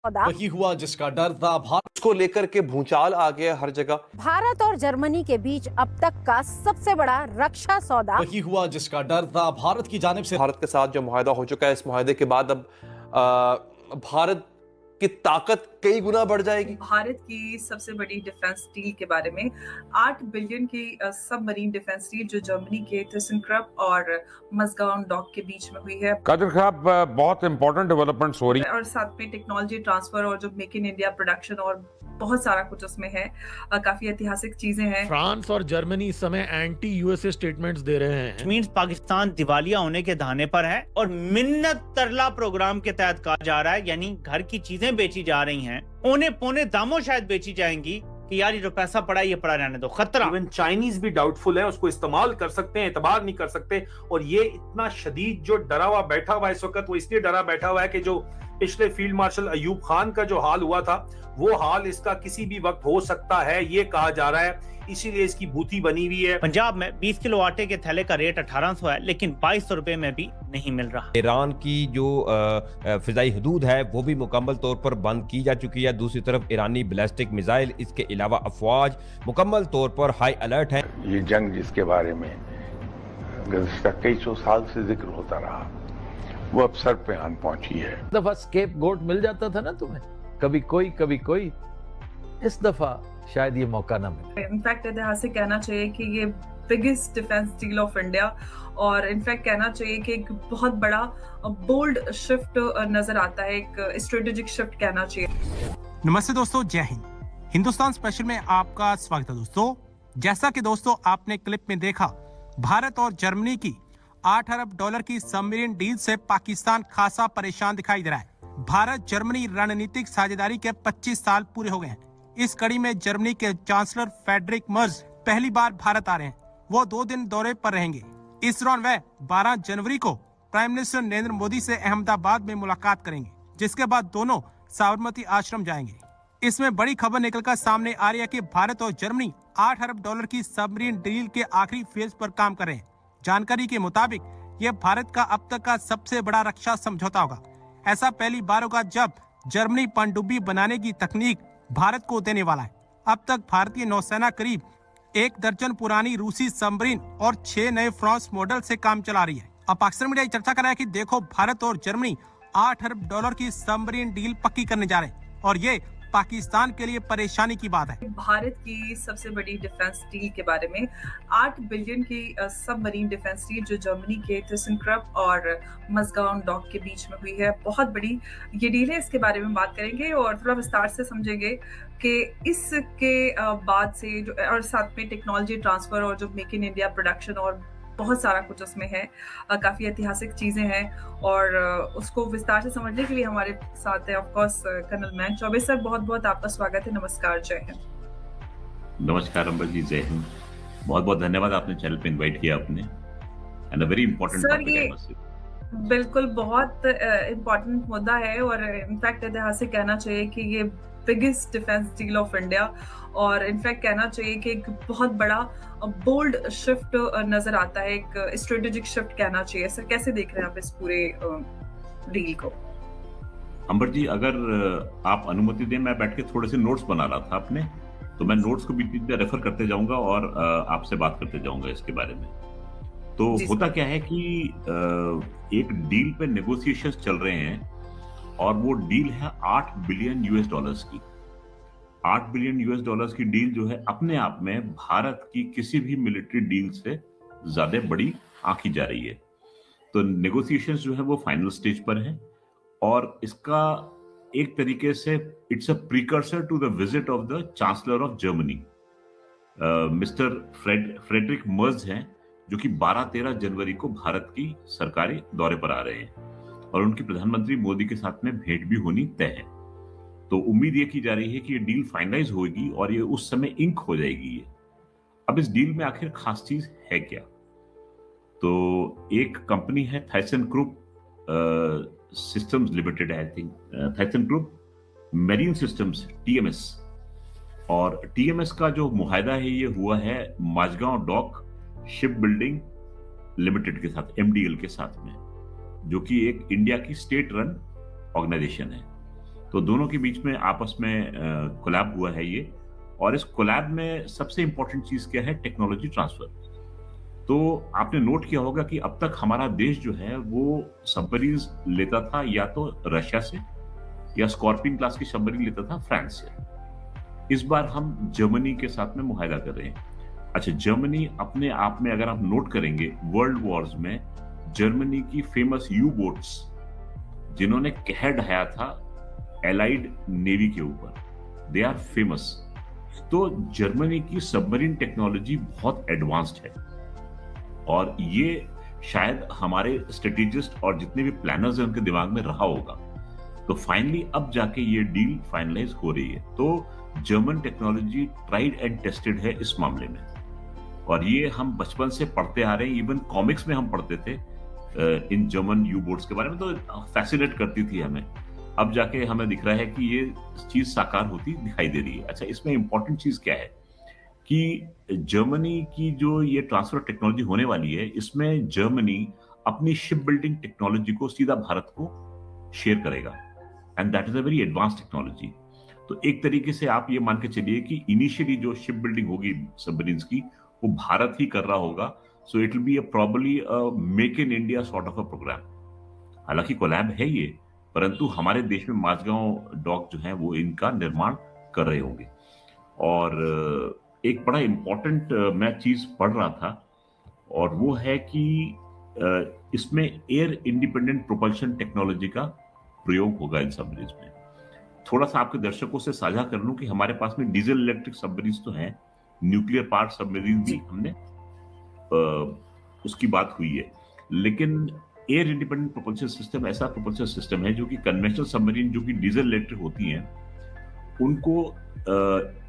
सौदा वही हुआ जिसका डर था। भारत को लेकर के भूचाल आ गया हर जगह। भारत और जर्मनी के बीच अब तक का सबसे बड़ा रक्षा सौदा वही हुआ जिसका डर था। भारत की जानिब से भारत के साथ जो मुआहदा हो चुका है, इस मुआहदे के बाद अब भारत की ताकत कई गुना बढ़ जाएगी। भारत की सबसे बड़ी डिफेंस डील के बारे में 8 बिलियन की सबमरीन डिफेंस डील जो जर्मनी के थेसिनक्रप और मज़गाओ डॉक के बीच में हुई है। कादिर साहब, बहुत इंपॉर्टेंट डेवलपमेंट्स हो रही है और साथ में टेक्नोलॉजी ट्रांसफर और जो मेक इन इंडिया प्रोडक्शन और बहुत सारा कुछ उसमें है। काफी ऐतिहासिक चीजें हैं। फ्रांस और जर्मनी इस समय एंटी यूएसए स्टेटमेंट्स दे रहे हैं। मींस पाकिस्तान दिवालिया होने के दाने पर है और मिन्नत तरला प्रोग्राम के तहत कहा जा रहा है, यानी घर की चीजें बेची जा रही हैं, औने पौने दामों शायद बेची जाएंगी कि यार ये जो पैसा पड़ा ये पड़ा रहने दो। खतरा। इवन चाइनीज भी डाउटफुल है, उसको इस्तेमाल कर सकते हैं, एतबार नहीं कर सकते। और ये इतना शदीद जो डरा हुआ बैठा हुआ है इस वक्त, वो इसलिए डरा बैठा हुआ है कि जो पिछले फील्ड मार्शल अयूब खान का जो हाल हुआ था, वो हाल इसका किसी भी वक्त हो सकता है, ये कहा जा रहा है। इसीलिए इसकी बूथी बनी हुई है। पंजाब में 20 किलो आटे के थैले का रेट 1800 है, लेकिन 2200 रुपए में भी नहीं मिल रहा। ईरान की जो फिजाई हदूद है वो भी मुकम्मल तौर पर बंद की जा चुकी है। दूसरी तरफ ईरानी बैलिस्टिक मिसाइल, इसके अलावा अफवाज मुकम्मल तौर पर हाई अलर्ट है। ये जंग जिसके बारे में गुज़श्ता कई सौ साल से जिक्र होता रहा, वो अब सर पे आन पहुंची है। दफा स्केप गोट मिल जाता था ना तुम्हें, कभी कोई। इस दफा शायद ये मौका ना मिले। इनफैक्ट ऐतिहासिक कहना चाहिए कि ये biggest defence deal of India, और इनफैक्ट कहना चाहिए कि एक बहुत बड़ा बोल्ड शिफ्ट नजर आता है, एक स्ट्रेटेजिक शिफ्ट कहना चाहिए। नमस्ते दोस्तों, जय हिंद। हिंदुस्तान स्पेशल में आपका स्वागत है दोस्तों। जैसा कि दोस्तों आपने क्लिप में देखा, भारत और जर्मनी की 8 अरब डॉलर की सबमरीन डील से पाकिस्तान खासा परेशान दिखाई दे रहा है। भारत जर्मनी रणनीतिक साझेदारी के 25 साल पूरे हो गए हैं। इस कड़ी में जर्मनी के चांसलर फ्रेडरिक मर्ज पहली बार भारत आ रहे हैं। वो 2 दिन दौरे पर रहेंगे। इस दौरान वह 12 जनवरी को प्राइम मिनिस्टर नरेंद्र मोदी से अहमदाबाद में मुलाकात करेंगे, जिसके बाद दोनों साबरमती आश्रम जाएंगे। इसमें बड़ी खबर निकलकर सामने आ रही है कि भारत और जर्मनी 8 अरब डॉलर की सबमरीन डील के आखिरी फेज पर काम कर रहे हैं। जानकारी के मुताबिक यह भारत का अब तक का सबसे बड़ा रक्षा समझौता होगा। ऐसा पहली बार होगा जब जर्मनी पनडुब्बी बनाने की तकनीक भारत को देने वाला है। अब तक भारतीय नौसेना करीब 1 दर्जन पुरानी रूसी सबमरीन और 6 नए फ्रांस मॉडल से काम चला रही है। अब पाकिस्तान मीडिया चर्चा कर रहा है कि देखो, भारत और जर्मनी 8 अरब डॉलर की सबमरीन डील पक्की करने जा रहे हैं और ये पाकिस्तान के लिए परेशानी की बात है। भारत की सबसे बड़ी डिफेंस डील के बारे में 8 बिलियन की सबमरीन डिफेंस डील जो जर्मनी के थेसिनक्रप और मज़गाओ डॉक के बीच में हुई है, बहुत बड़ी ये डील है। इसके बारे में बात करेंगे और थोड़ा विस्तार से समझेंगे कि इसके बाद से जो, और साथ में टेक्नोलॉजी ट्रांसफर और जो मेक इन इंडिया प्रोडक्शन और बहुत सारा कुछ उसमें है। काफी ऐतिहासिक चीजें हैं और उसको विस्तार से समझने के लिए हमारे साथ है of course colonel Mayank Choubey sir. बहुत बहुत आपका स्वागत है। नमस्कार, जय हिंद। नमस्कार अंबर जी, जय हिंद। बहुत बहुत धन्यवाद, आपने चैनल पे इनवाइट किया आपने। And a very important sir, ये बिल्कुल बहुत इम्पोर्टेंट मुद्दा है और इनफैक्ट ऐतिहासिक कहना चाहिए कि ये biggest defence deal of India, और इनफैक्ट कहना चाहिए कि एक बहुत बड़ा बोल्ड शिफ्ट नजर आता है, एक स्ट्रेटेजिक शिफ्ट कहना चाहिए। सर, कैसे देख रहे हैं आप इस पूरे डील को? अंबर जी, अगर आप अनुमति दें, मैं बैठ के थोड़े से नोट्स बना रहा था अपने, तो मैं नोट्स को बीच में रेफर करते जाऊंगा और आपसे बात करते जाऊंगा इसके बारे में। तो होता क्या है कि एक डील पे नेगोशिएशंस चल रहे हैं और वो डील है 8 बिलियन यूएस डॉलर्स की। 8 बिलियन यूएस डॉलर्स की डील जो है अपने आप में भारत की किसी भी मिलिट्री डील से ज्यादा बड़ी आंकी जा रही है। तो नेगोशिएशंस जो है वो फाइनल स्टेज पर है और इसका एक तरीके से it's a precursor to the visit of the chancellor of Germany, mister Friedrich Merz हैं, जो कि 12-13 जनवरी को भारत की सरकारी दौरे पर आ रहे हैं और उनकी प्रधानमंत्री मोदी के साथ में भेंट भी होनी तय है। तो उम्मीद ये की जा रही है कि ये डील फाइनलाइज होगी और ये उस समय इंक हो जाएगी ये। अब इस डील में आखिर खास चीज है क्या? तो एक कंपनी है Thyssenkrupp systems limited, I think Thyssenkrupp marine systems, TMS, और टीएमएस का जो मुआहदा है ये हुआ है Mazagon dock shipbuilding limited के साथ, एमडीएल के साथ में, जो कि एक इंडिया की स्टेट रन ऑर्गेनाइजेशन है। तो दोनों के बीच में आपस में कोलैब हुआ है ये, और इस कोलैब में सबसे इंपॉर्टेंट चीज क्या है? Technology transfer. तो आपने नोट किया होगा कि अब तक हमारा देश जो है वो सबमरीन्स लेता था या तो रशिया से, या स्कॉर्पियन क्लास की सबमरीन लेता था फ्रांस से। इस बार हम जर्मनी के साथ में मुआहदा कर रहे हैं। अच्छा, जर्मनी अपने आप में अगर आप नोट करेंगे वर्ल्ड वॉर्स में, जर्मनी की फेमस यू बोट्स जिन्होंने कहर ढाया था एलाइड नेवी के ऊपर, दे आर फेमस। तो जर्मनी की सबमरीन टेक्नोलॉजी बहुत एडवांस्ड है, और ये शायद हमारे स्ट्रेटेजिस्ट और जितने भी प्लानर्स हैं उनके दिमाग में रहा होगा। तो फाइनली अब जाके ये डील फाइनलाइज हो रही है। तो German technology tried and tested है इस मामले में, और ये हम बचपन से पढ़ते आ रहे हैं। इवन कॉमिक्स में हम पढ़ते थे इन जर्मन यू बोट्स के बारे में, तो फैसिनेट करती थी हमें। अब जाके हमें दिख रहा है कि ये चीज साकार होती दिखाई दे रही है। अच्छा, इसमें इंपॉर्टेंट चीज क्या है कि जर्मनी की जो ये ट्रांसफर टेक्नोलॉजी होने वाली है, इसमें जर्मनी अपनी शिप बिल्डिंग टेक्नोलॉजी को सीधा भारत को शेयर करेगा, and that is a very advance technology. तो एक तरीके से आप ये मान के चलिए कि इनिशियली जो शिप बिल्डिंग होगी सबमरीन्स की, वो भारत ही कर रहा होगा। So it will be probably make in India sort of a programme. हालांकि कोलैब है ये, परंतु हमारे देश में माझगांव डॉक जो है वो इनका निर्माण कर रहे होंगे। और एक बड़ा इंपॉर्टेंट मैं चीज पढ़ रहा था, और वो है कि इसमें एयर इंडिपेंडेंट प्रोपल्शन टेक्नोलॉजी का प्रयोग होगा इन सबमरीन्स में। थोड़ा सा आपके दर्शकों से साझा कर लूं कि हमारे पास में डीजल इलेक्ट्रिक सबमरीन्स तो हैं, न्यूक्लियर पावर सबमरीन भी हमने उसकी बात हुई है, लेकिन एयर इंडिपेंडेंट प्रोपल्शन सिस्टम ऐसा प्रोपल्शन सिस्टम है जो कि कन्वेंशनल सबमरीन जो कि डीजल इलेक्ट्रिक होती हैं, उनको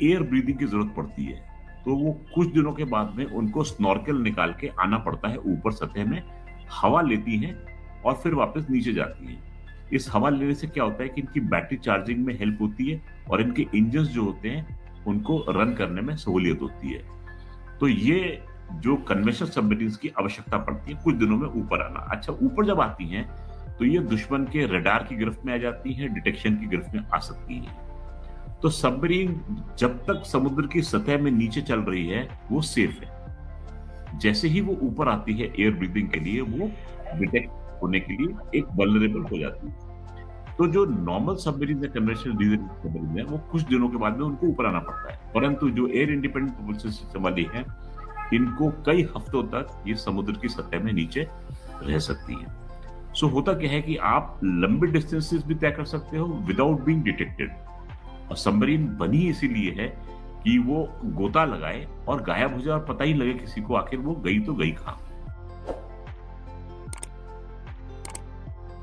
एयर ब्रीदिंग की जरूरत पड़ती है। तो वो कुछ दिनों के बाद में उनको स्नॉर्केल निकाल के आना पड़ता है ऊपर सतह में, हवा लेती हैं और फिर वापस नीचे जाती हैं। इस हवा लेने से क्या होता है कि इनकी बैटरी चार्जिंग में हेल्प होती है, और इनके इंजन जो होते हैं उनको रन करने में सहूलियत होती है। तो ये जो कन्वेंशनल सबमरीन्स की आवश्यकता पड़ती है कुछ दिनों में ऊपर आना। अच्छा, ऊपर जब आती हैं तो ये दुश्मन के रडार की गिरफ्त में आ जाती हैं, डिटेक्शन की गिरफ्त में आ सकती हैं। तो सबमरीन जब तक समुद्र की सतह में नीचे चल रही है वो सेफ है। जैसे ही वो ऊपर आती है एयर ब्रीदिंग के लिए, वो डिटेक्ट होने के लिए एक वल्नरेबल हो जाती है। तो जो नॉर्मल सबमरीन है, कन्वेंशनल डीजल सबमरीन है, वो कुछ दिनों के बाद में उनको ऊपर आना पड़ता है, परंतु जो एयर इंडिपेंडेंट प्रोपल्शन सिस्टम वाली है, इनको कई हफ्तों तक ये समुद्र की सतह में नीचे रह सकती है। सो होता क्या है कि आप लंबे डिस्टेंसेस भी तय कर सकते हो विदाउट बीइंग डिटेक्टेड। और सबमरीन बनी इसीलिए है कि वो गोता लगाए और गायब हो जाए और पता ही लगे किसी को आखिर वो गई तो गई कहां।